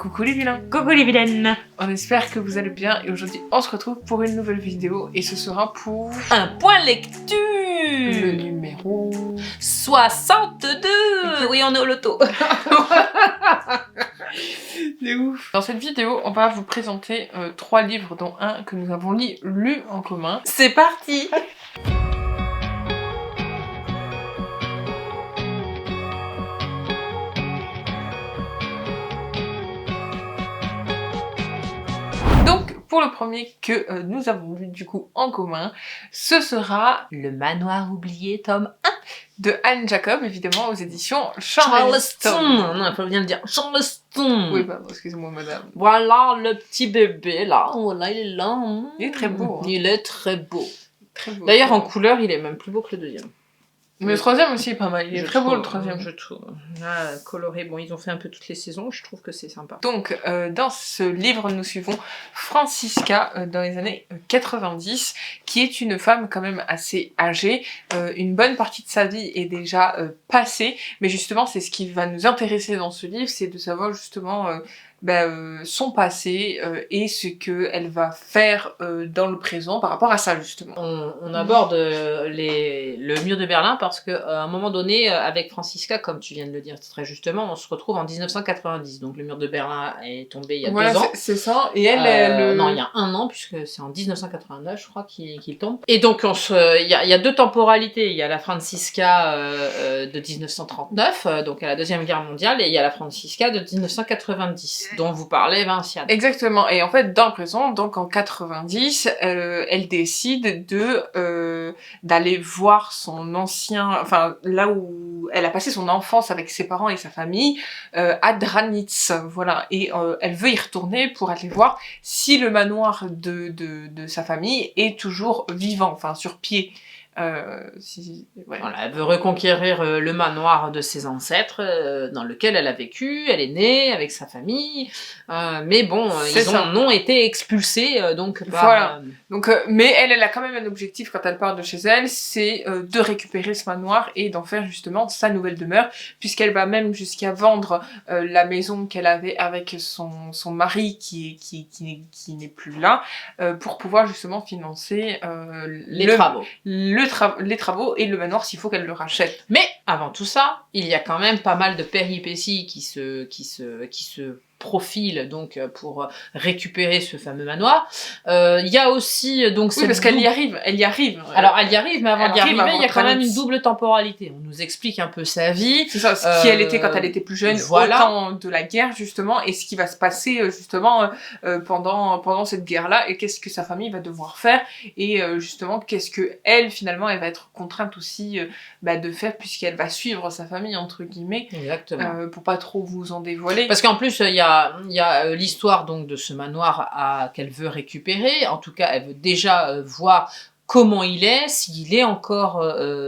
Coucou les vilains. Coucou les vilaines. On espère que vous allez bien et aujourd'hui on se retrouve pour une nouvelle vidéo et ce sera pour Un point lecture. le numéro 62. Oui, on est au loto. C'est ouf. Dans cette vidéo on va vous présenter 3 livres dont un que nous avons lu en commun. C'est parti. Pour le premier que nous avons lu du coup en commun, ce sera Le manoir oublié, tome 1 de Anne Jacob, évidemment aux éditions Charleston. Charleston. Non, il faut bien le dire. Charleston. Oui, pardon, excusez-moi madame. Voilà le petit bébé là. Voilà, il est là. Il est très beau. Hein. Il est très beau. Très beau. D'ailleurs, en couleur, il est même plus beau que le deuxième. Mais le troisième aussi est pas mal, il est très beau le troisième. Je trouve. Là, coloré, bon, ils ont fait un peu toutes les saisons, je trouve que c'est sympa. Donc, dans ce livre, nous suivons Francisca dans les années 90, qui est une femme quand même assez âgée. Une bonne partie de sa vie est déjà passée, mais justement, c'est ce qui va nous intéresser dans ce livre, c'est de savoir justement son passé et ce qu'elle va faire dans le présent par rapport à ça, justement. On aborde le mur de Berlin parce qu'à un moment donné, avec Francisca, comme tu viens de le dire très justement, on se retrouve en 1990. Donc le mur de Berlin est tombé il y a 2 ans. C'est ça. Et elle, Non, il y a 1 an, puisque c'est en 1989, je crois, qu'il tombe. Et donc, il y a 2 temporalités. Il y a la Francisca de 1939, donc à la Deuxième Guerre mondiale, et il y a la Francisca de 1990. Dont vous parlez, Vinciane. Exactement. Et en fait, dans le présent, donc en 90, elle décide d'aller voir son ancien... Enfin, là où elle a passé son enfance avec ses parents et sa famille, à Dranitz. Voilà. Et elle veut y retourner pour aller voir si le manoir de sa famille est toujours vivant, enfin, sur pied. Ouais. Voilà, elle veut reconquérir le manoir de ses ancêtres dans lequel elle a vécu, elle est née avec sa famille, mais bon, ils ont été expulsés donc par... Voilà. Donc, mais elle a quand même un objectif quand elle part de chez elle, c'est de récupérer ce manoir et d'en faire justement sa nouvelle demeure, puisqu'elle va même jusqu'à vendre la maison qu'elle avait avec son mari qui n'est plus là, pour pouvoir justement financer les travaux. Les travaux et le manoir s'il faut qu'elle le rachète. Mais avant tout ça, il y a quand même pas mal de péripéties qui se profilent donc pour récupérer ce fameux manoir. Il y a aussi donc oui, parce qu'elle y arrive, elle y arrive. Alors elle y arrive, mais avant d'y arriver, il y a quand même une double temporalité. On nous explique un peu sa vie. C'est ça, qui elle était quand elle était plus jeune, voilà. Au temps de la guerre justement, et ce qui va se passer justement pendant cette guerre-là, et qu'est-ce que sa famille va devoir faire, et justement qu'est-ce que elle finalement elle va être contrainte aussi de faire, puisqu'elle va suivre sa famille entre guillemets. Exactement. Pour pas trop vous en dévoiler. Parce qu'en plus il y a l'histoire donc de ce manoir qu'elle veut récupérer. En tout cas, elle veut déjà voir comment il est, s'il est encore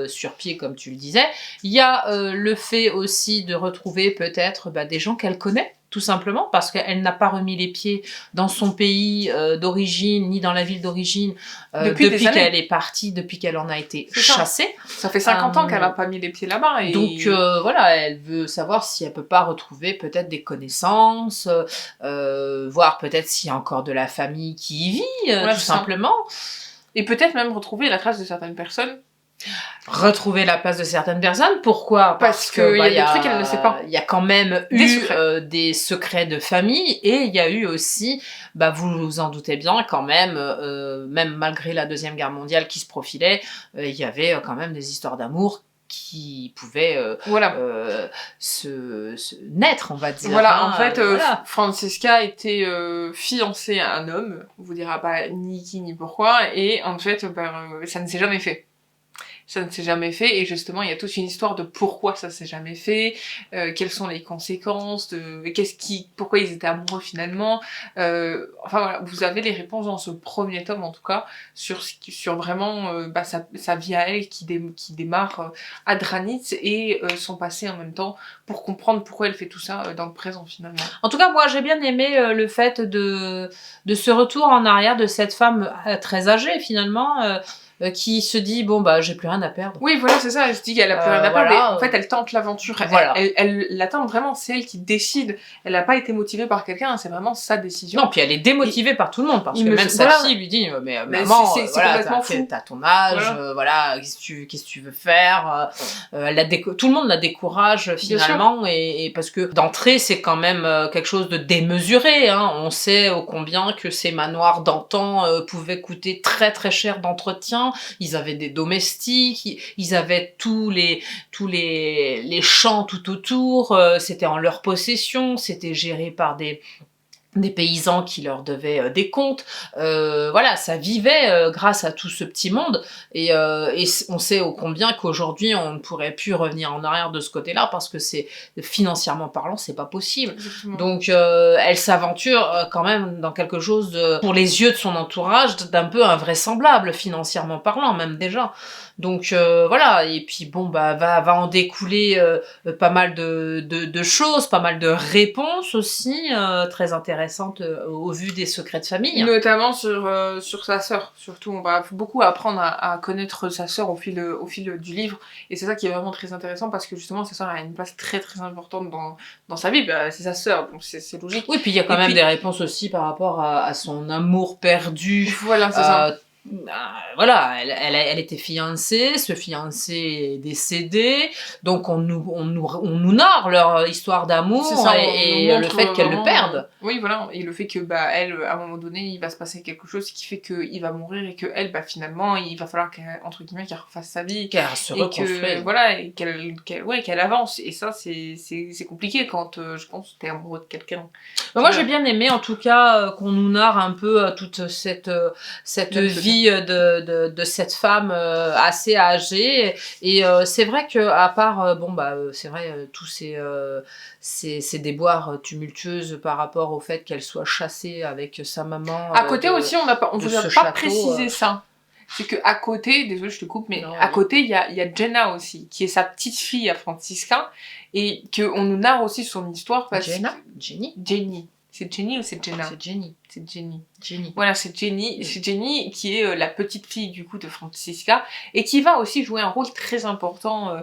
sur pied comme tu le disais. Il y a le fait aussi de retrouver peut-être des gens qu'elle connaît, tout simplement, parce qu'elle n'a pas remis les pieds dans son pays d'origine, ni dans la ville d'origine, depuis qu'elle est partie, depuis qu'elle en a été chassée. Ça fait 50 ans qu'elle n'a pas mis les pieds là-bas. Et... Donc voilà, elle veut savoir si elle peut pas retrouver peut-être des connaissances, voir peut-être s'il y a encore de la famille qui y vit, tout simplement. Et peut-être même retrouver la trace de certaines personnes. Retrouver la place de certaines personnes, pourquoi? Parce que y a des trucs qu'elle ne sait pas. Il y a quand même des secrets de famille, et il y a eu aussi, vous vous en doutez bien, quand même, même malgré la Deuxième Guerre mondiale qui se profilait, il y avait quand même des histoires d'amour qui pouvaient se naître, on va dire. Voilà, en fait, Francisca était fiancée à un homme, on vous dira pas ni qui ni pourquoi, et en fait, ça ne s'est jamais fait. Ça ne s'est jamais fait, et justement il y a toute une histoire de pourquoi ça s'est jamais fait, quelles sont les conséquences, pourquoi ils étaient amoureux finalement. Enfin voilà, vous avez les réponses dans ce premier tome en tout cas sur vraiment sa vie à elle qui démarre à Dranitz et son passé en même temps, pour comprendre pourquoi elle fait tout ça dans le présent finalement. En tout cas, moi j'ai bien aimé le fait de ce retour en arrière de cette femme très âgée finalement. qui se dit bon bah j'ai plus rien à perdre. Oui, voilà, c'est ça. Elle se dit qu'elle a plus rien à perdre. Voilà, En fait, elle tente l'aventure. Voilà. Elle la tente vraiment. C'est elle qui décide. Elle n'a pas été motivée par quelqu'un. C'est vraiment sa décision. Non, puis elle est démotivée par tout le monde parce que même sa fille lui dit mais Mais maman, c'est voilà, complètement fou. t'as ton âge, voilà, qu'est-ce que tu veux faire tout le monde la décourage finalement et parce que d'entrée c'est quand même quelque chose de démesuré. Hein. On sait ô combien que ces manoirs d'antan pouvaient coûter très très cher d'entretien. Ils avaient des domestiques, ils avaient tous les champs tout autour, c'était en leur possession, c'était géré par des paysans qui leur devaient des comptes. Voilà, ça vivait grâce à tout ce petit monde. Et on sait ô combien qu'aujourd'hui, on ne pourrait plus revenir en arrière de ce côté-là parce que c'est financièrement parlant, c'est pas possible. Exactement. Donc, elle s'aventure quand même dans quelque chose pour les yeux de son entourage, d'un peu invraisemblable, financièrement parlant, même déjà. Donc voilà, et puis bon bah va en découler pas mal de choses, pas mal de réponses aussi très intéressantes au vu des secrets de famille. Notamment sur sa sœur, surtout on va beaucoup apprendre à connaître sa sœur au fil du livre, et c'est ça qui est vraiment très intéressant parce que justement sa sœur a une place très très importante dans sa vie, bah, c'est sa sœur donc c'est logique. Oui, puis il y a quand même des réponses aussi par rapport à son amour perdu. Voilà, c'est ça. Voilà, elle était fiancée, ce fiancé est décédé, donc on nous narre leur histoire d'amour et le fait qu'elle le perde. Oui, voilà, et le fait que bah elle, à un moment donné, il va se passer quelque chose qui fait qu'il va mourir et que elle, bah finalement, il va falloir qu'elle, entre guillemets, qu'elle refasse sa vie, qu'elle se reconstruise. Voilà, et qu'elle avance. Et ça, c'est compliqué quand je pense que t'es amoureux de quelqu'un. Moi, j'ai bien aimé, en tout cas, qu'on nous narre un peu toute cette vie de cette femme assez âgée. Et c'est vrai que à part, c'est vrai, tous ces déboires tumultueuses par rapport au fait qu'elle soit chassée avec sa maman. À côté aussi, on vous a pas précisé ça. C'est que à côté, désolé je te coupe, mais à côté il y a Jenna aussi, qui est sa petite fille à Francisca, et qu'on nous narre aussi son histoire parce Jenny. C'est Jenny ou c'est Jenna? C'est Jenny. C'est Jenny. Jenny. Voilà, c'est Jenny. C'est Jenny qui est la petite fille du coup de Francisca et qui va aussi jouer un rôle très important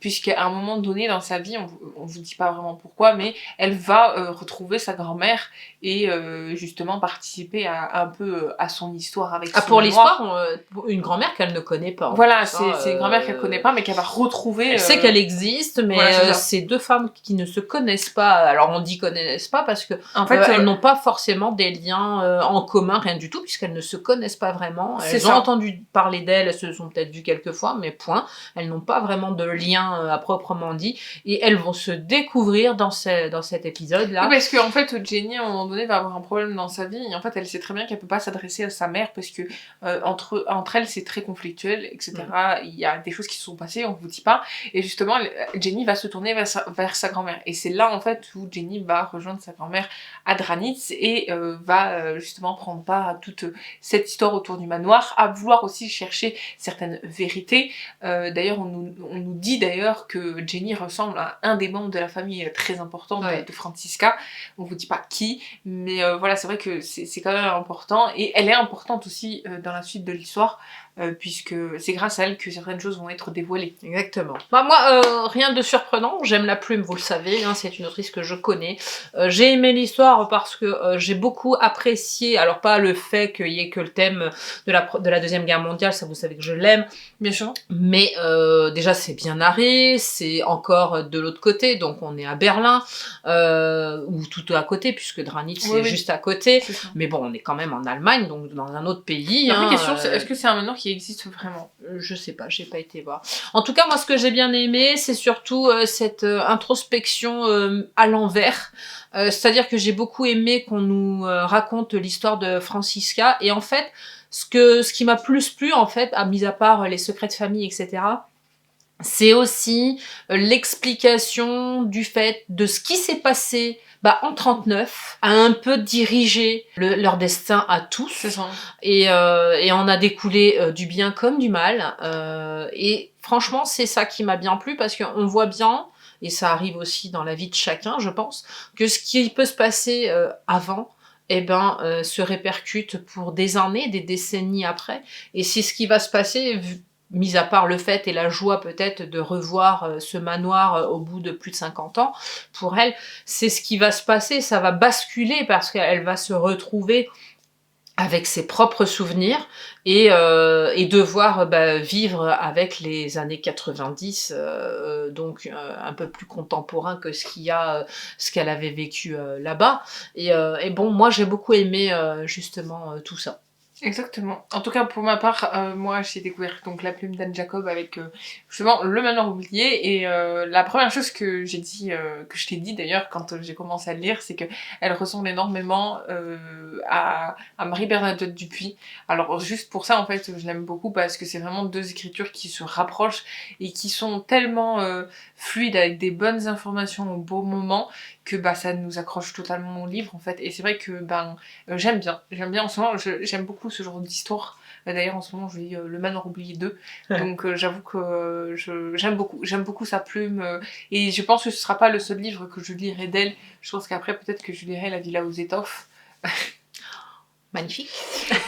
puisqu'à un moment donné dans sa vie, on vous dit pas vraiment pourquoi, mais elle va retrouver sa grand-mère et justement participer un peu à son histoire avec son pour l'histoire, une grand-mère qu'elle ne connaît pas. Voilà, c'est une grand-mère qu'elle connaît pas, mais qu'elle va retrouver. Elle sait qu'elle existe, mais voilà, c'est deux femmes qui ne se connaissent pas. Alors on dit connaissent pas parce que en fait, elles n'ont pas forcément des liens en commun, rien du tout, puisqu'elles ne se connaissent pas vraiment. Elles ont entendu parler d'elle, elles se sont peut-être vues quelques fois, mais point. Elles n'ont pas vraiment de lien à proprement dit, et elles vont se découvrir dans cet épisode-là. Oui, parce qu'en fait, Jenny, à un moment donné, va avoir un problème dans sa vie, et en fait, elle sait très bien qu'elle peut pas s'adresser à sa mère, parce que entre elles, c'est très conflictuel, etc. Il y a des choses qui se sont passées, on vous dit pas, et justement, Jenny va se tourner vers sa grand-mère, et c'est là, en fait, où Jenny va rejoindre sa grand-mère à Dranitz, et va justement prendre part à toute cette histoire autour du manoir, à vouloir aussi chercher certaines vérités. D'ailleurs, on nous dit d'ailleurs que Jenny ressemble à un des membres de la famille très important de Francisca. On vous dit pas qui, mais voilà, c'est vrai que c'est quand même important, et elle est importante aussi dans la suite de l'histoire, puisque c'est grâce à elle que certaines choses vont être dévoilées. Exactement. Bah, moi, rien de surprenant, j'aime la plume, vous le savez, hein, c'est une autrice que je connais. J'ai aimé l'histoire parce que j'ai beaucoup apprécié, alors pas le fait qu'il y ait que le thème de la Deuxième Guerre mondiale, ça vous savez que je l'aime, bien sûr, mais déjà c'est bien narré, c'est encore de l'autre côté, donc on est à Berlin, ou tout à côté, puisque Dranitz c'est juste à côté, mais bon, on est quand même en Allemagne, donc dans un autre pays. La vraie question, c'est est-ce que c'est un manoir qui existe vraiment? Je sais pas, j'ai pas été voir. En tout cas, moi, ce que j'ai bien aimé, c'est surtout cette introspection à l'envers. C'est-à-dire que j'ai beaucoup aimé qu'on nous raconte l'histoire de Francisca. Et en fait, ce qui m'a plus plu, en fait, mis à part les secrets de famille, etc., c'est aussi l'explication du fait de ce qui s'est passé en 39, a un peu dirigé leur destin à tous. C'est ça. Et on a découlé du bien comme du mal. Et franchement, c'est ça qui m'a bien plu, parce qu'on voit bien, et ça arrive aussi dans la vie de chacun, je pense, que ce qui peut se passer avant se répercute pour des années, des décennies après. Et c'est ce qui va se passer, mis à part le fait et la joie peut-être de revoir ce manoir au bout de plus de 50 ans, pour elle, c'est ce qui va se passer, ça va basculer parce qu'elle va se retrouver avec ses propres souvenirs et devoir vivre avec les années 90, donc un peu plus contemporain que ce qu'elle avait vécu là-bas. Et bon, moi j'ai beaucoup aimé justement tout ça. Exactement. En tout cas, pour ma part, moi, j'ai découvert donc La Plume d'Anne Jacob avec justement Le Manoir oublié. Et la première chose que j'ai dit, que je t'ai dit d'ailleurs quand j'ai commencé à le lire, c'est que elle ressemble énormément à Marie-Bernadette Dupuis. Alors juste pour ça, en fait, je l'aime beaucoup parce que c'est vraiment deux écritures qui se rapprochent et qui sont tellement fluides avec des bonnes informations au bon moment que ça nous accroche totalement au livre en fait. Et c'est vrai que j'aime bien en ce moment, j'aime beaucoup ce genre d'histoire. D'ailleurs en ce moment je lis Le Manoir oublié 2, donc j'avoue que j'aime beaucoup sa plume, et je pense que ce sera pas le seul livre que je lirai d'elle. Je pense qu'après peut-être que je lirai La Villa aux étoffes. Magnifique.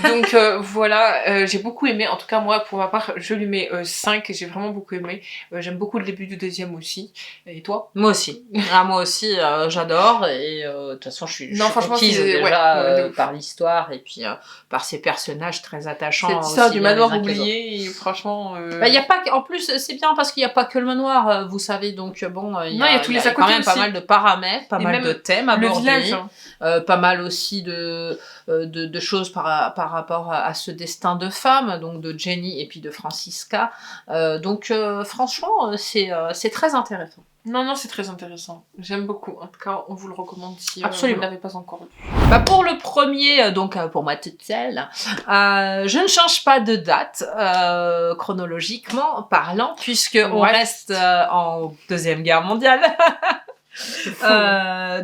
Donc voilà, j'ai beaucoup aimé. En tout cas, moi, pour ma part, je lui mets 5. J'ai vraiment beaucoup aimé. J'aime beaucoup le début du deuxième aussi. Et toi? Moi aussi. Moi aussi, j'adore. Et de toute façon, je suis conquise déjà par l'histoire et puis par ces personnages très attachants. Cette histoire du manoir oublié, franchement... y a pas... En plus, c'est bien parce qu'il n'y a pas que le manoir, vous savez. Donc bon, il y a tous les quand même pas mal de paramètres, pas mal de thèmes abordés. Le village, hein. Pas mal aussi de choses par rapport à ce destin de femme, donc de Jenny et puis de Francisca. Donc franchement, c'est très intéressant. Non, c'est très intéressant. J'aime beaucoup. En tout cas, on vous le recommande si vous ne l'avez pas encore lu. Pour le premier, donc pour moi toute seule, je ne change pas de date chronologiquement parlant, puisque on reste en Deuxième Guerre mondiale.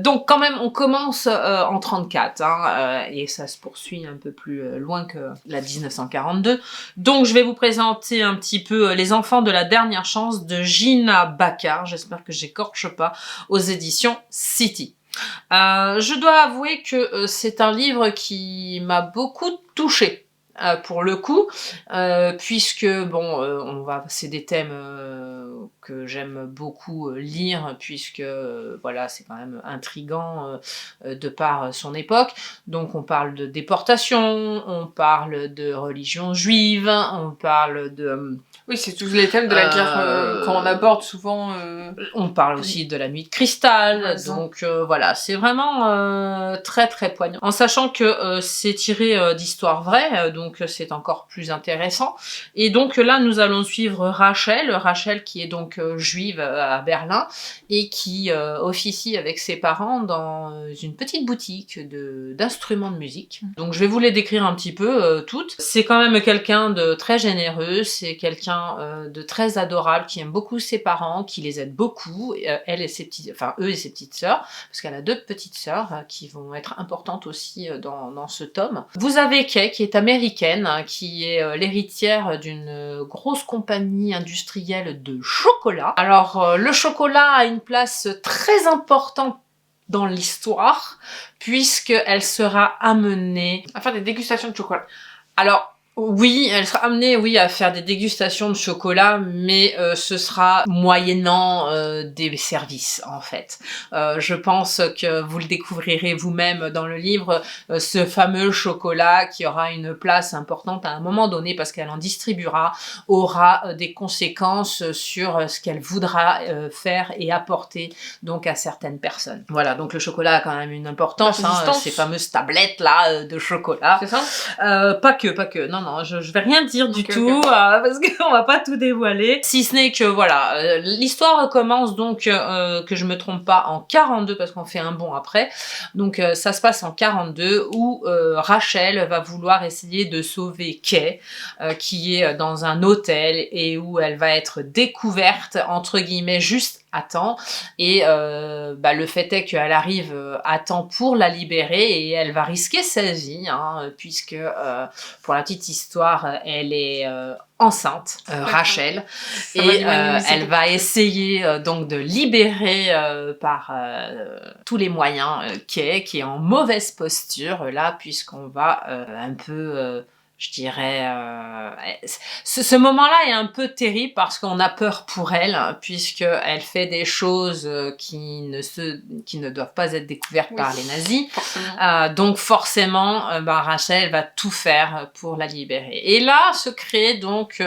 Donc quand même on commence en 34 et ça se poursuit un peu plus loin que la 1942. Donc je vais vous présenter un petit peu Les enfants de la dernière chance de Gina Baccar, j'espère que j'écorche pas, aux éditions City. Je dois avouer que c'est un livre qui m'a beaucoup touchée. Pour le coup, puisque c'est des thèmes que j'aime beaucoup lire, puisque voilà, c'est quand même intriguant de par son époque. Donc on parle de déportation, on parle de religion juive, on parle de... Oui, c'est tous les thèmes de la guerre qu'on aborde souvent. On parle aussi de la nuit de cristal, donc voilà, c'est vraiment très très poignant. En sachant que c'est tiré d'histoires vraies, donc c'est encore plus intéressant. Et donc là, nous allons suivre Rachel qui est donc juive à Berlin et qui officie avec ses parents dans une petite boutique d'instruments de musique. Donc je vais vous les décrire un petit peu toutes. C'est quand même quelqu'un de très généreux, c'est quelqu'un de très adorable, qui aime beaucoup ses parents, qui les aide beaucoup, eux et ses petites sœurs, parce qu'elle a 2 petites sœurs qui vont être importantes aussi dans ce tome. Vous avez Kay, qui est américaine, qui est l'héritière d'une grosse compagnie industrielle de chocolat. Alors le chocolat a une place très importante dans l'histoire, puisqu'elle sera amenée à faire des dégustations de chocolat. Alors, oui, elle sera amenée à faire des dégustations de chocolat, mais ce sera moyennant des services, en fait. Je pense que vous le découvrirez vous-même dans le livre, ce fameux chocolat qui aura une place importante à un moment donné, parce qu'elle en distribuera, aura des conséquences sur ce qu'elle voudra faire et apporter donc à certaines personnes. Voilà, donc le chocolat a quand même une importance, ces fameuses tablettes-là de chocolat. C'est ça ? Pas que, non, je vais rien dire du tout, parce qu'on va pas tout dévoiler. Si ce n'est que, voilà, l'histoire commence donc, que je me trompe pas, en 42, parce qu'on fait un bond après. Donc ça se passe en 42, où Rachel va vouloir essayer de sauver Kay, qui est dans un hôtel, et où elle va être découverte, entre guillemets, juste à temps. Et le fait est qu'elle arrive à temps pour la libérer et elle va risquer sa vie, puisque pour la petite histoire, elle est enceinte, Rachel, et elle va essayer donc de libérer par tous les moyens Kay, qui est en mauvaise posture là, puisqu'on va un peu je dirais, ce moment-là est un peu terrible parce qu'on a peur pour elle, puisqu'elle fait des choses qui ne doivent pas être découvertes par les nazis. Donc forcément, Rachel va tout faire pour la libérer. Et là se crée donc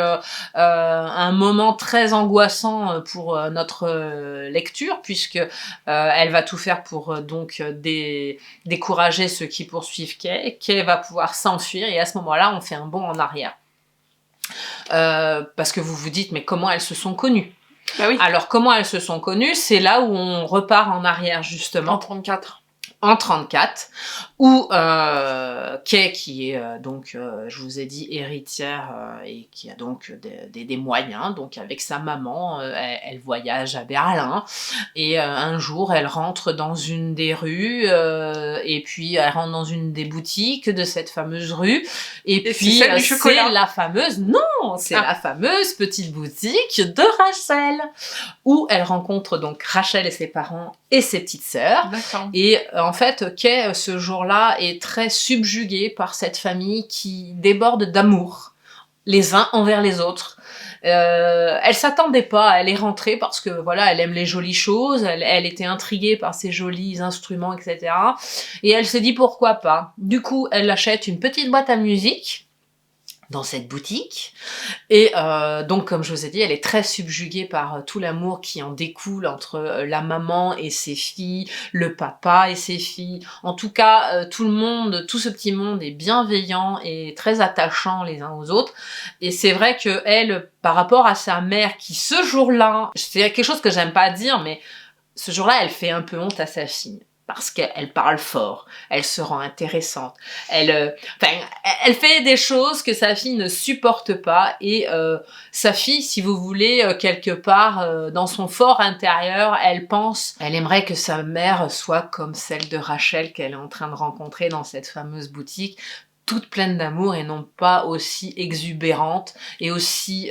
un moment très angoissant pour notre lecture, puisque elle va tout faire pour décourager ceux qui poursuivent Kay. Kay va pouvoir s'enfuir et à ce moment-là, on fait un bond en arrière. Parce que vous vous dites, mais comment elles se sont connues ? Bah oui. Alors, comment elles se sont connues ? C'est là où on repart en arrière, justement. En 34, où Kay, qui est je vous ai dit, héritière et qui a donc des moyens, donc avec sa maman, elle voyage à Berlin, et un jour, elle rentre dans une des rues, et puis elle rentre dans une des boutiques de cette fameuse rue, et puis c'est la fameuse, la fameuse petite boutique de Rachel, où elle rencontre donc Rachel et ses parents et ses petites sœurs. D'accord. Et en fait, Kay, ce jour-là, est très subjuguée par cette famille qui déborde d'amour, les uns envers les autres. Elle s'attendait pas, elle est rentrée parce que voilà, elle aime les jolies choses, elle était intriguée par ces jolis instruments, etc. Et elle s'est dit pourquoi pas. Du coup, elle achète une petite boîte à musique dans cette boutique, et donc comme je vous ai dit, elle est très subjuguée par tout l'amour qui en découle entre la maman et ses filles, le papa et ses filles, en tout cas tout le monde, tout ce petit monde est bienveillant et très attachant les uns aux autres, et c'est vrai que elle, par rapport à sa mère qui ce jour-là, c'est quelque chose que j'aime pas dire, mais ce jour-là elle fait un peu honte à sa fille. Parce qu'elle parle fort, elle se rend intéressante, elle fait des choses que sa fille ne supporte pas, et sa fille, si vous voulez, quelque part, dans son fort intérieur, elle aimerait que sa mère soit comme celle de Rachel qu'elle est en train de rencontrer dans cette fameuse boutique, toute pleine d'amour et non pas aussi exubérante et aussi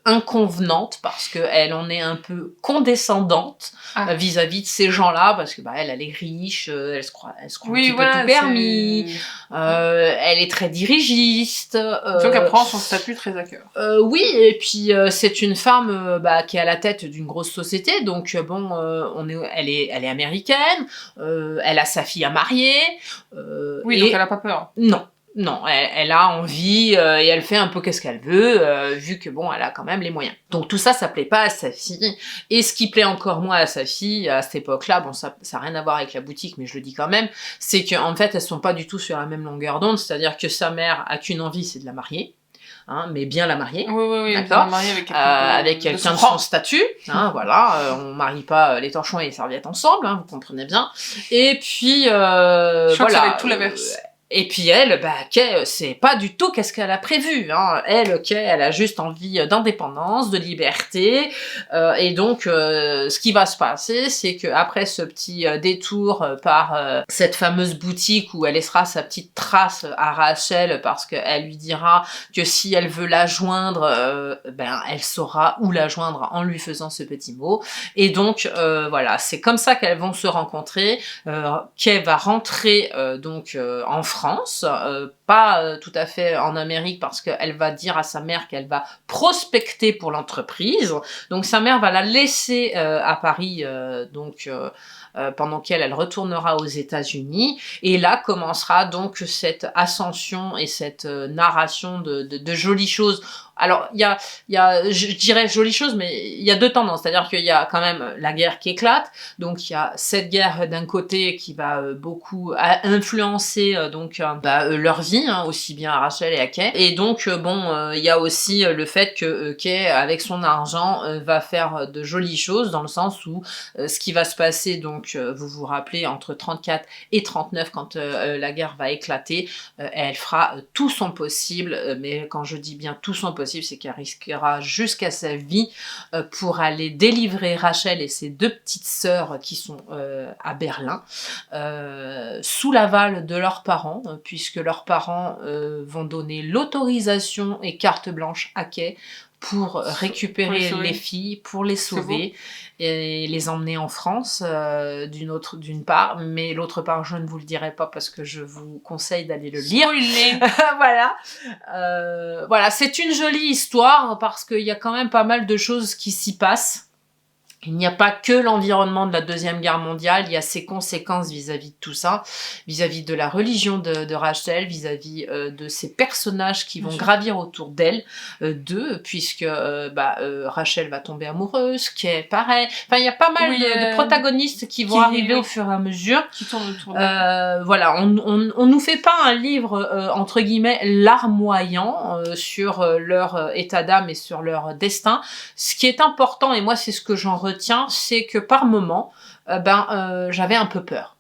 inconvenante, parce qu'elle en est un peu condescendante vis-à-vis de ces gens-là, parce que elle est riche, elle se croit un petit peu tout permis, elle est très dirigiste. Donc elle prend son statut très à cœur. Oui, et puis c'est une femme qui est à la tête d'une grosse société, donc elle est américaine, elle a sa fille à marier. Donc elle a pas peur. Non, elle a envie et elle fait un peu qu'est-ce qu'elle veut, vu que elle a quand même les moyens. Donc tout ça, ça plaît pas à sa fille. Et ce qui plaît encore moins à sa fille à cette époque-là, ça n'a rien à voir avec la boutique, mais je le dis quand même, c'est qu'en fait, elles sont pas du tout sur la même longueur d'onde, c'est-à-dire que sa mère a qu'une envie, c'est de la marier. Mais bien la marier, oui, d'accord, bien avec quelqu'un de son statut, voilà, on marie pas les torchons et les serviettes ensemble, vous comprenez bien. Et puis je crois que ça va être tout l'inverse. Et puis elle, Kay, c'est pas du tout qu'est-ce qu'elle a prévu. Kay, elle a juste envie d'indépendance, de liberté. Et donc, ce qui va se passer, c'est qu'après ce petit détour par cette fameuse boutique où elle laissera sa petite trace à Rachel, parce qu'elle lui dira que si elle veut la joindre, elle saura où la joindre en lui faisant ce petit mot. Et donc, voilà, c'est comme ça qu'elles vont se rencontrer. Kay va rentrer en France, pas tout à fait en Amérique, parce qu'elle va dire à sa mère qu'elle va prospecter pour l'entreprise. Donc sa mère va la laisser à Paris, pendant qu'elle retournera aux États-Unis. Et là commencera donc cette ascension et cette narration de jolies choses. Alors, il y a, je dirais jolies choses, mais il y a deux tendances. C'est-à-dire qu'il y a quand même la guerre qui éclate. Donc, il y a cette guerre d'un côté qui va beaucoup influencer leur vie, aussi bien à Rachel et à Kay. Et donc, il y a aussi le fait que Kay, avec son argent, va faire de jolies choses, dans le sens où ce qui va se passer, donc, vous vous rappelez, entre 34 et 39, quand la guerre va éclater, elle fera tout son possible, mais quand je dis bien tout son possible, possible, c'est qu'il risquera jusqu'à sa vie pour aller délivrer Rachel et ses 2 petites sœurs qui sont à Berlin, sous l'aval de leurs parents, puisque leurs parents vont donner l'autorisation et carte blanche à Kay pour récupérer les filles, pour les sauver et les emmener en France d'une part, mais l'autre part je ne vous le dirai pas parce que je vous conseille d'aller le lire. Voilà. Voilà, c'est une jolie histoire parce qu'il y a quand même pas mal de choses qui s'y passent. Il n'y a pas que l'environnement de la Deuxième Guerre mondiale, il y a ses conséquences vis-à-vis de tout ça, vis-à-vis de la religion de Rachel, vis-à-vis de ces personnages qui vont gravir autour d'elle, d'eux, puisque Rachel va tomber amoureuse, qui est pareil. Enfin, il y a pas mal de protagonistes qui vont arriver au fur et à mesure. Qui tournent autour d'elle. Voilà, on nous fait pas un livre, entre guillemets, larmoyant sur leur état d'âme et sur leur destin. Ce qui est important, et moi c'est ce que j'en retiens, c'est que par moment, j'avais un peu peur.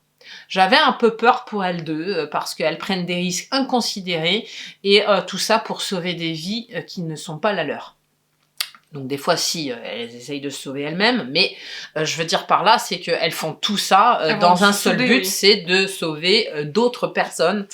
J'avais un peu peur pour elles deux, parce qu'elles prennent des risques inconsidérés, et tout ça pour sauver des vies qui ne sont pas la leur. Donc des fois, si, elles essayent de se sauver elles-mêmes, mais je veux dire par là, c'est qu'elles font tout ça dans un seul but, c'est de sauver d'autres personnes.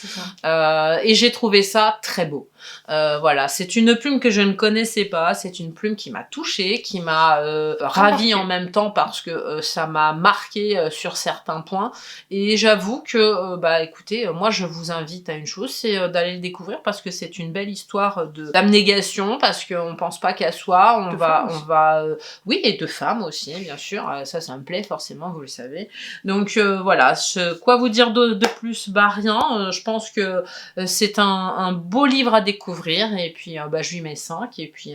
Et j'ai trouvé ça très beau. Voilà, c'est une plume que je ne connaissais pas, c'est une plume qui m'a touchée, qui m'a ravie en même temps parce que ça m'a marqué sur certains points. Et j'avoue que, écoutez, moi je vous invite à une chose, c'est d'aller le découvrir parce que c'est une belle histoire d'abnégation, parce qu'on pense pas qu'à soi, on va oui, et de femmes aussi, bien sûr, ça me plaît forcément, vous le savez. Donc voilà, quoi vous dire de plus? Rien, je pense que c'est un beau livre à découvrir, et puis je lui mets 5, et puis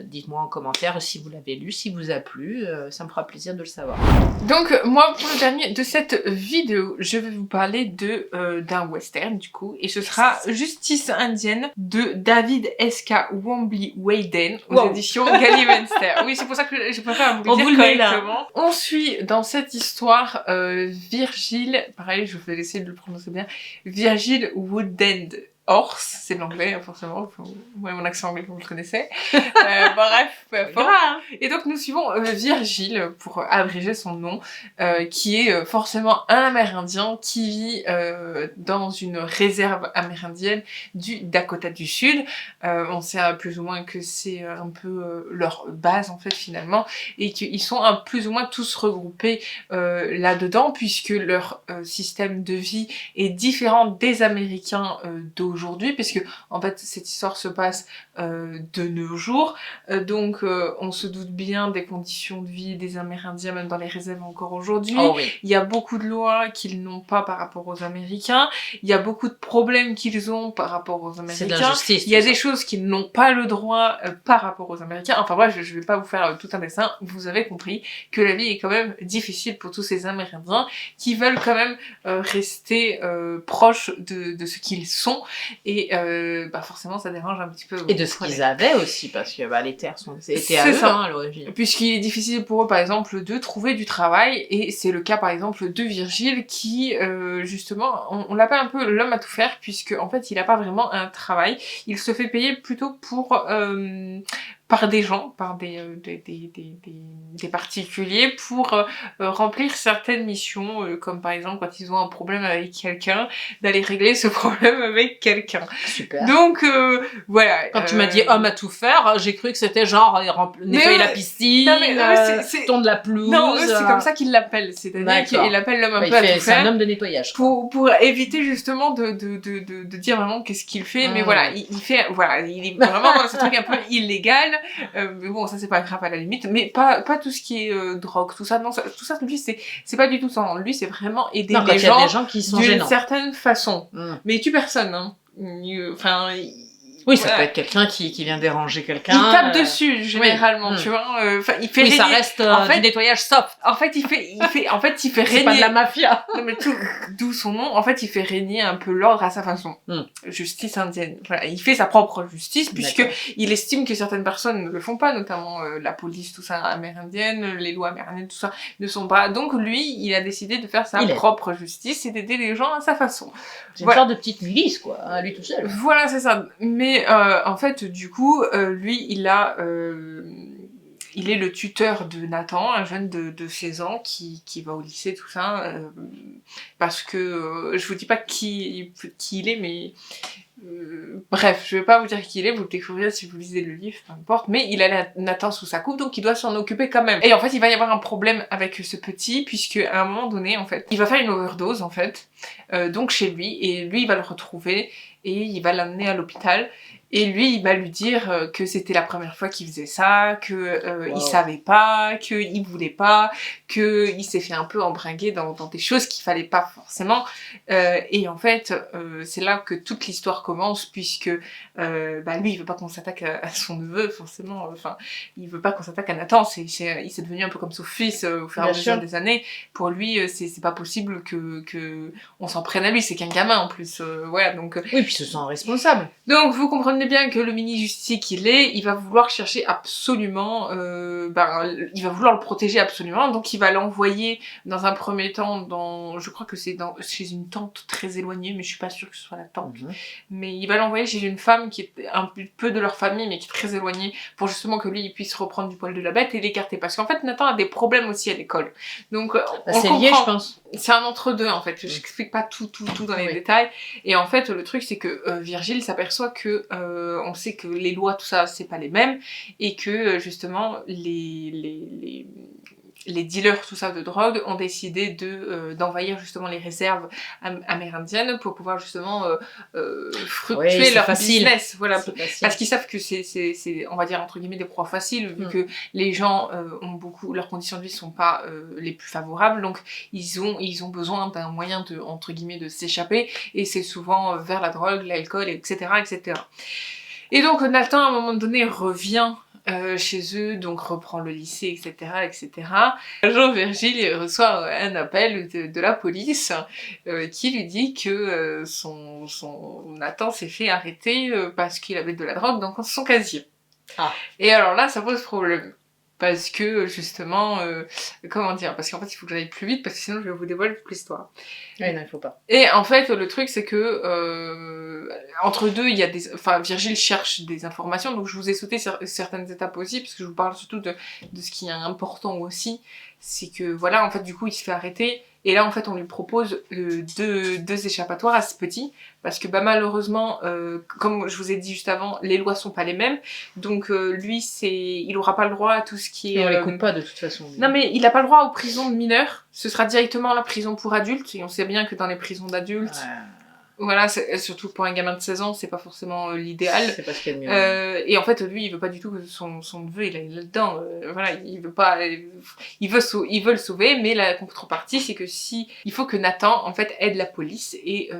dites-moi en commentaire si vous l'avez lu, si vous a plu, ça me fera plaisir de le savoir. Donc moi, pour le dernier de cette vidéo, je vais vous parler d'un western du coup, et ce sera Justice indienne de David S.K. Wombly-Wayden aux éditions Gallivanster. Oui, c'est pour ça que je préfère vous le dire correctement. On suit dans cette histoire Virgil, pareil, je vais essayer de le prononcer bien, Virgil Woodend Horse, c'est l'anglais forcément, ouais, mon accent anglais vous le connaissez. Bref, peu importe. Et donc nous suivons Virgile, pour abréger son nom, qui est forcément un Amérindien qui vit dans une réserve amérindienne du Dakota du Sud. On sait plus ou moins que c'est un peu leur base en fait finalement, et qu'ils sont plus ou moins tous regroupés là-dedans, puisque leur système de vie est différent des Américains d'aujourd'hui, puisque en fait cette histoire se passe de nos jours, donc on se doute bien des conditions de vie des Amérindiens, même dans les réserves encore aujourd'hui. Il y a beaucoup de lois qu'ils n'ont pas par rapport aux Américains, il y a beaucoup de problèmes qu'ils ont par rapport aux Américains, c'est de l'injustice, il y a des choses qu'ils n'ont pas le droit par rapport aux Américains. Enfin bref, je vais pas vous faire tout un dessin, vous avez compris que la vie est quand même difficile pour tous ces Amérindiens qui veulent quand même rester proches de ce qu'ils sont, et forcément ça dérange un petit peu. Et de ce qu'ils avaient aussi, parce que les terres étaient à eux à l'origine. Puisqu'il est difficile pour eux par exemple de trouver du travail, et c'est le cas par exemple de Virgile qui justement, on l'appelle un peu l'homme à tout faire, puisque en fait il n'a pas vraiment un travail, il se fait payer plutôt par des gens, par des particuliers, pour remplir certaines missions, comme par exemple quand ils ont un problème avec quelqu'un, d'aller régler ce problème avec quelqu'un. Super. Donc voilà. Quand tu m'as dit homme à tout faire, j'ai cru que c'était genre nettoyer la piscine, tondre la pelouse. Non, c'est comme ça qu'ils l'appellent, c'est-à-dire qu'il appelle l'homme un peu à tout faire. C'est un homme de nettoyage. Pour éviter justement de dire vraiment qu'est-ce qu'il fait, mais voilà, il fait, voilà, il est vraiment dans ce truc un peu illégal. Mais bon, ça c'est pas grave à la limite, mais pas tout ce qui est drogue, tout ça, non, tout ça lui c'est pas du tout ça. Lui c'est vraiment aider les gens, y a des gens qui sont d'une certaine façon. Mais il tue personne, hein. Enfin, oui, ça peut être quelqu'un qui vient déranger quelqu'un. Il tape dessus, généralement, tu vois. Il fait ça reste du nettoyage soft. En fait, il fait régner. C'est pas de la mafia. Non, mais d'où son nom. En fait, il fait régner un peu l'ordre à sa façon. Justice indienne. Voilà, il fait sa propre justice, puisque il estime que certaines personnes ne le font pas, notamment la police, tout ça, amérindienne, les lois amérindiennes, tout ça, ne sont pas. Donc lui, il a décidé de faire sa propre justice et d'aider les gens à sa façon. C'est une sorte de petite milice, quoi, lui tout seul. Voilà, c'est ça. Mais Et en fait, du coup, lui, il est le tuteur de Nathan, un jeune de 16 ans qui va au lycée, tout ça, parce que je vous dis pas qui il est, mais bref, je vais pas vous dire qui il est, vous le découvrirez si vous lisez le livre, peu importe, mais il a Nathan sous sa coupe, donc il doit s'en occuper quand même. Et en fait, il va y avoir un problème avec ce petit, puisque à un moment donné, en fait, il va faire une overdose, en fait, donc chez lui, et lui, il va le retrouver, et il va l'amener à l'hôpital, et lui, il va lui dire que c'était la première fois qu'il faisait ça, que il savait pas, qu'il voulait pas, qu'il s'est fait un peu embringuer dans des choses qu'il fallait pas forcément. Et en fait, c'est là que toute l'histoire commence, puisque lui, il veut pas qu'on s'attaque à son neveu, forcément. Enfin, il veut pas qu'on s'attaque à Nathan. Il s'est devenu un peu comme son fils au fur et à mesure des années. Pour lui, c'est pas possible que on s'en prenne à lui. C'est qu'un gamin en plus. Voilà, donc. Oui, puis il se sent responsable. Donc vous comprenez bien que le mini-justicier qu'il est, il va vouloir chercher absolument, il va vouloir le protéger absolument, donc il va l'envoyer dans un premier temps je crois que c'est chez une tante très éloignée, mais je suis pas sûre que ce soit la tante, mais il va l'envoyer chez une femme qui est un peu de leur famille, mais qui est très éloignée, pour justement que lui il puisse reprendre du poil de la bête et l'écarter, parce qu'en fait Nathan a des problèmes aussi à l'école, donc c'est lié, je pense. C'est un entre-deux en fait, j'explique pas tout dans les détails, et en fait le truc c'est que Virgile s'aperçoit que on sait que les lois tout ça c'est pas les mêmes, et que justement les dealers tout ça de drogue ont décidé d'envahir justement les réserves amérindiennes pour pouvoir justement fructuer leur business, voilà, parce qu'ils savent que c'est on va dire entre guillemets des proies faciles, vu que les gens ont leurs conditions de vie sont pas les plus favorables, donc ils ont besoin d'un moyen de entre guillemets de s'échapper, et c'est souvent vers la drogue, l'alcool, etc. Et donc Nathan à un moment donné revient chez eux, donc reprend le lycée, etc. Un jour, Virgile il reçoit un appel de la police qui lui dit que son Nathan s'est fait arrêter parce qu'il avait de la drogue dans son casier. Ah. Et alors là, ça pose problème. Parce que justement, comment dire, parce qu'en fait il faut que j'aille plus vite parce que sinon je vais vous dévoiler toute l'histoire. Oui, non, il faut pas. Et en fait le truc c'est que entre deux il y a Virgile cherche des informations, donc je vous ai sauté certaines étapes aussi parce que je vous parle surtout de ce qui est important aussi, c'est que voilà en fait du coup il se fait arrêter. Et là, en fait, on lui propose deux échappatoires à ce petit, parce que malheureusement, comme je vous ai dit juste avant, les lois sont pas les mêmes. Donc lui, il aura pas le droit à tout ce qui est... on l'écoute pas de toute façon. Non, mais il a pas le droit aux prisons de mineurs. Ce sera directement la prison pour adultes. Et on sait bien que dans les prisons d'adultes... Voilà, surtout pour un gamin de 16 ans, c'est pas forcément l'idéal. C'est pas ce qu'il y a de mieux. Et en fait, lui, il veut pas du tout que son neveu, il aille là-dedans. Voilà, il veut pas... Il veut le sauver, mais la contrepartie, c'est que il faut que Nathan, en fait, aide la police et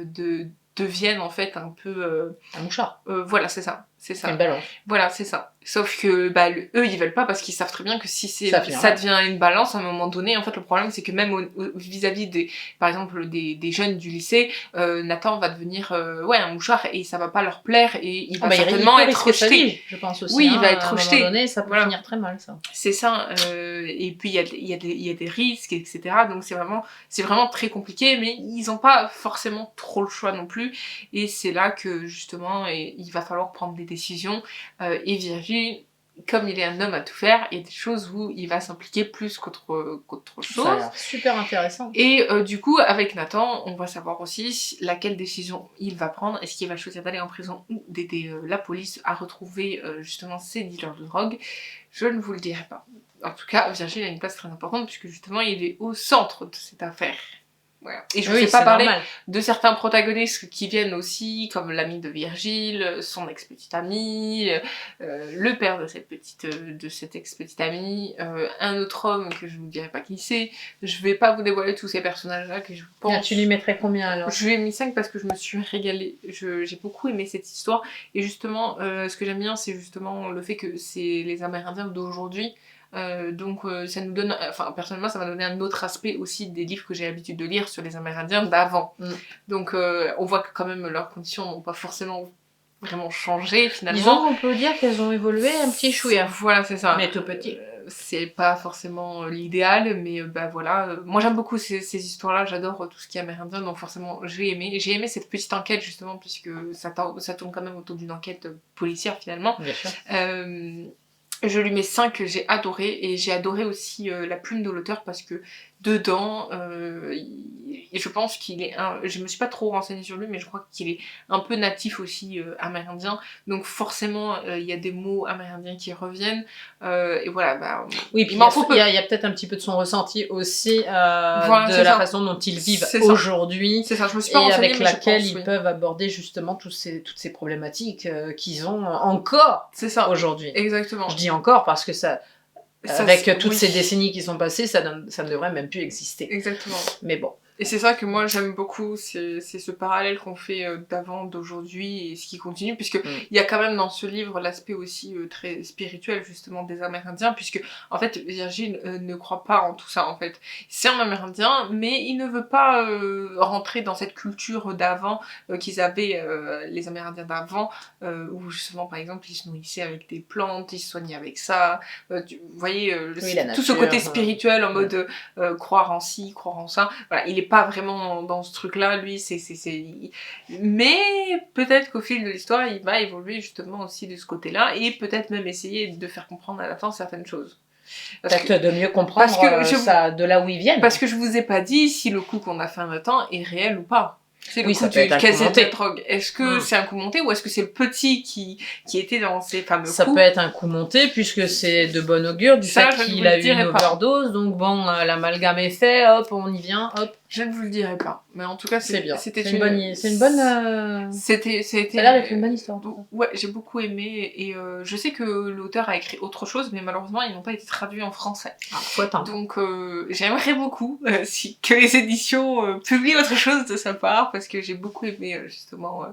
devienne, en fait, un peu... un mouchard. Voilà, c'est ça. Une balance. Voilà, c'est ça. Sauf que eux, ils veulent pas parce qu'ils savent très bien que si ça devient une balance, à un moment donné, en fait, le problème, c'est que même vis-à-vis par exemple, des jeunes du lycée, Nathan va devenir un mouchard et ça va pas leur plaire et il va certainement être rejeté. Je pense aussi. Oui, il va être rejeté. À un moment donné, ça peut finir très mal, ça. C'est ça. Et puis, il y a des risques, etc. Donc, c'est vraiment très compliqué, mais ils ont pas forcément trop le choix non plus. Et c'est là que, justement, il va falloir prendre des décisions. Et Virgile, comme il est un homme à tout faire, il y a des choses où il va s'impliquer plus qu'autre chose. Ça a l'air super intéressant. Et du coup, avec Nathan, on va savoir aussi laquelle décision il va prendre. Est-ce qu'il va choisir d'aller en prison ou d'aider la police à retrouver justement ses dealers de drogue? Je ne vous le dirai pas. En tout cas, Virgile a une place très importante puisque justement il est au centre de cette affaire. Voilà. Et je vous ai pas parlé de certains protagonistes qui viennent aussi, comme l'ami de Virgile, son ex-petite amie, le père de cette ex-petite amie, un autre homme que je vous dirai pas qui c'est. Je vais pas vous dévoiler tous ces personnages-là que je pense... Ah, tu lui mettrais combien alors? Je lui ai mis 5 parce que je me suis régalée. J'ai beaucoup aimé cette histoire. Et justement, ce que j'aime bien, c'est justement le fait que c'est les Amérindiens d'aujourd'hui. Donc ça nous donne, personnellement ça m'a donné un autre aspect aussi des livres que j'ai l'habitude de lire sur les Amérindiens d'avant. Donc on voit que quand même leurs conditions n'ont pas forcément vraiment changé finalement. Disons qu'on peut dire qu'elles ont évolué un petit chouïa. Voilà, c'est ça. Mais tout petit. C'est pas forcément l'idéal, mais bah voilà. Moi j'aime beaucoup ces histoires-là, j'adore tout ce qui est amérindien, donc forcément j'ai aimé. J'ai aimé cette petite enquête justement, puisque ça tourne quand même autour d'une enquête policière finalement. Bien sûr. Je lui mets 5, j'ai adoré, et j'ai adoré aussi la plume de l'auteur parce que dedans, je pense qu'il est je me suis pas trop renseignée sur lui, mais je crois qu'il est un peu natif aussi amérindien, donc forcément il y a des mots amérindiens qui reviennent, et voilà, bah, oui, puis il y a peut-être un petit peu de son ressenti aussi, voilà, de la façon dont ils vivent aujourd'hui, c'est ça, je me suis pas et renseignée, avec mais laquelle je pense, ils peuvent aborder justement toutes ces problématiques qu'ils ont encore aujourd'hui. Exactement. Je dis encore parce que ça avec toutes ces décennies qui sont passées, ça ne devrait même plus exister. Exactement. Mais bon. Et c'est ça que moi j'aime beaucoup, c'est ce parallèle qu'on fait d'avant, d'aujourd'hui et ce qui continue, puisque il y a quand même dans ce livre l'aspect aussi très spirituel justement des Amérindiens, puisque en fait Virgile ne croit pas en tout ça en fait. C'est un Amérindien, mais il ne veut pas rentrer dans cette culture d'avant qu'ils avaient, les Amérindiens d'avant, où justement par exemple ils se nourrissaient avec des plantes, ils se soignaient avec ça, vous voyez, tout ce côté spirituel en mode croire en ci, croire en ça, voilà, il est pas vraiment dans ce truc-là, lui, mais peut-être qu'au fil de l'histoire, il va évoluer justement aussi de ce côté-là, et peut-être même essayer de faire comprendre à la fin certaines choses. Peut-être de mieux comprendre ça, de là où ils viennent. Parce que je vous ai pas dit si le coup qu'on a fait un matin est réel ou pas. C'est oui, ça peut être un coup monté. Est-ce que c'est un coup monté ou est-ce que c'est le petit qui était dans ces fameux coups? Ça peut être un coup monté puisque c'est de bon augure du fait qu'il a eu une overdose. Donc bon, l'amalgame est fait, hop, on y vient, hop. Je ne vous le dirai pas. Mais en tout cas, c'est bien. C'était une bonne... C'était... Ça a l'air d'être une bonne histoire. Ouais, j'ai beaucoup aimé. Et je sais que l'auteur a écrit autre chose, mais malheureusement, ils n'ont pas été traduits en français. Ah, faut attendre. Donc, j'aimerais beaucoup que les éditions publient autre chose de sa part, parce que j'ai beaucoup aimé, justement...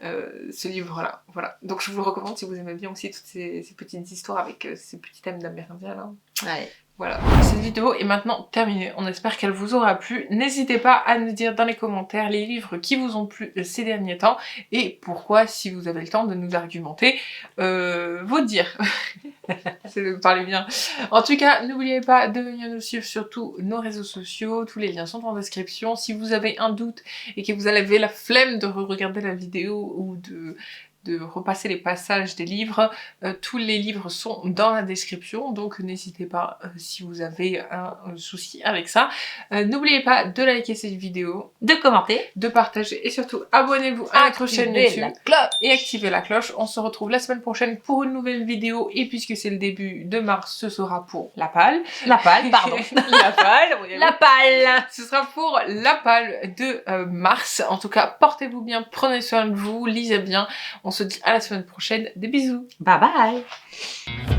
ce livre-là, voilà. Donc je vous le recommande si vous aimez bien aussi toutes ces petites histoires avec ces petits thèmes d'Amérindien là. Ouais. Voilà, cette vidéo est maintenant terminée, on espère qu'elle vous aura plu. N'hésitez pas à nous dire dans les commentaires les livres qui vous ont plu ces derniers temps et pourquoi, si vous avez le temps de nous argumenter, vos dires. C'est de parler bien. En tout cas, n'oubliez pas de venir nous suivre sur tous nos réseaux sociaux, tous les liens sont en description. Si vous avez un doute et que vous avez la flemme de regarder la vidéo ou de repasser les passages des livres, tous les livres sont dans la description, donc n'hésitez pas si vous avez un souci avec ça. N'oubliez pas de liker cette vidéo, de commenter, de partager et surtout abonnez-vous à notre chaîne YouTube et activez la cloche. On se retrouve la semaine prochaine pour une nouvelle vidéo et puisque c'est le début de mars, ce sera pour la Palle. La Palle, pardon. La Palle. La Palle. Ce sera pour la Palle de mars. En tout cas, portez-vous bien, prenez soin de vous, lisez bien. On se dit à la semaine prochaine. Des bisous. Bye bye.